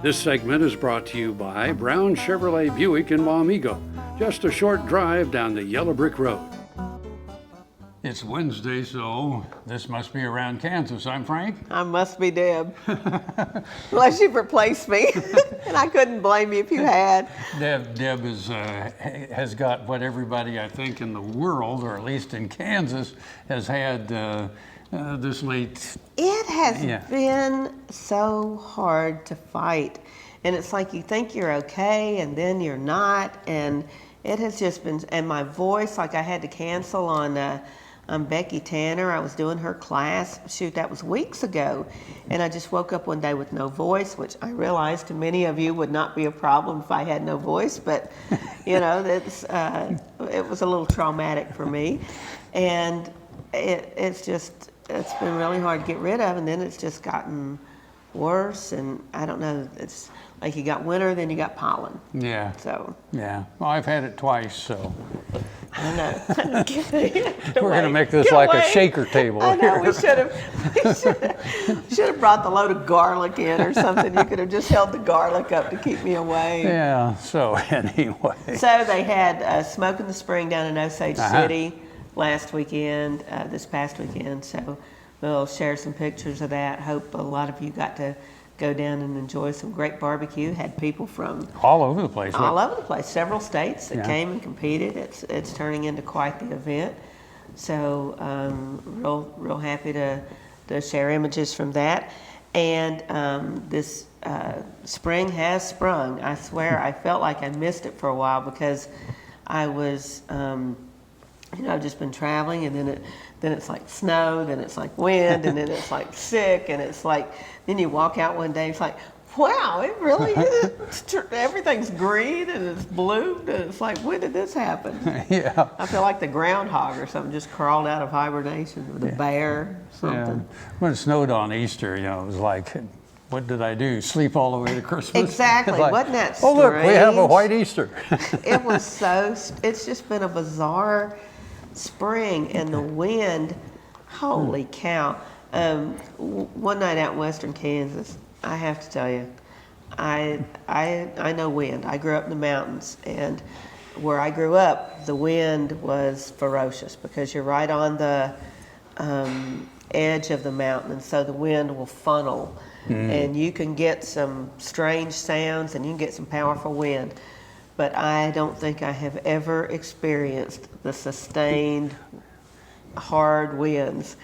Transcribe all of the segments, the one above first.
This segment is brought to you by Brown Chevrolet Buick in Wamego, just a short drive down the yellow brick road. It's Wednesday, so this must be around Kansas. I'm Frank. I must be Deb. Unless you've replaced me. And I couldn't blame you if you had. Deb has got what everybody, I think, in the world, or at least in Kansas, has had this late. It has been so hard to fight. And it's like you think you're okay, and then you're not. And it has just been, and my voice, like I had to cancel on Becky Tanner. I was doing her class. Shoot, that was weeks ago. And I just woke up one day with no voice, which I realized to many of you would not be a problem if I had no voice. But, you know, it was a little traumatic for me. And it's been really hard to get rid of. And then it's just gotten worse. And I don't know, it's like you got winter, then you got pollen. Yeah. So. Yeah. Well, I've had it twice, so. I know. We're going to make this like a shaker table. I know, we should have brought the load of garlic in or something. You could have just held the garlic up to keep me away. Yeah, so anyway. So they had Smoke in the Spring down in Osage City last weekend, this past weekend. So we'll share some pictures of that. Hope a lot of you got to go down and enjoy some great barbecue. Had people from all over the place. All over the place. Several states that came and competed. It's turning into quite the event. So real happy to share images from that. And this spring has sprung. I swear I felt like I missed it for a while because I was just been traveling, and then it's like snow, then it's like wind, and then it's like sick, and it's like, then you walk out one day, it's like, wow, it really is. Everything's green and it's bloomed, and it's like, when did this happen? Yeah. I feel like the groundhog or something just crawled out of hibernation, or the bear or something. Yeah. When it snowed on Easter, it was like, what did I do? Sleep all the way to Christmas? Exactly. Like, wasn't that strange? Oh, look, we have a white Easter. It was it's just been a bizarre spring, and the wind, holy cow. One night out in western Kansas, I have to tell you, I know wind. I grew up in the mountains, and where I grew up, the wind was ferocious because you're right on the edge of the mountain, and so the wind will funnel, and you can get some strange sounds, and you can get some powerful wind. But I don't think I have ever experienced the sustained hard winds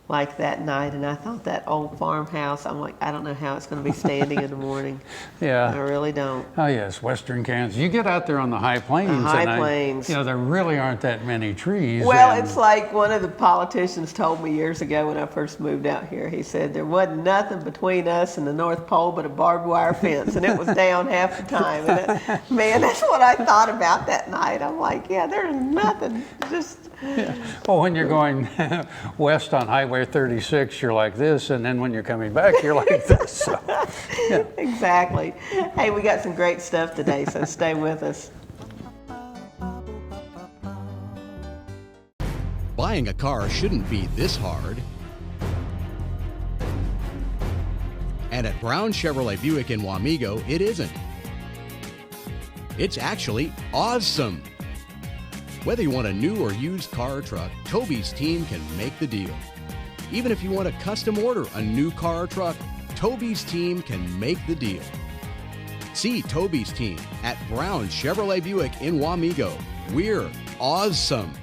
like that night. And I thought that old farmhouse, I'm like, I don't know how it's going to be standing in the morning. Yeah. I really don't. Oh, yes, western Kansas. You get out there on the high plains. Plains. There really aren't that many trees. Well, it's like one of the politicians told me years ago when I first moved out here. He said there wasn't nothing between us and the North Pole but a barbed wire fence, and it was down half the time. And man, that's what I thought about that night. I'm like, yeah, there's nothing. Just. Yeah. Well, when you're going west on Highway 36, you're like this, and then when you're coming back, you're like this. So, yeah. Exactly. Hey, we got some great stuff today, so stay with us. Buying a car shouldn't be this hard. And at Brown Chevrolet Buick in Wamego, it isn't. It's actually awesome. Whether you want a new or used car or truck, Toby's team can make the deal. Even if you want to custom order a new car or truck, Toby's team can make the deal. See Toby's team at Brown Chevrolet Buick in Wamego. We're awesome.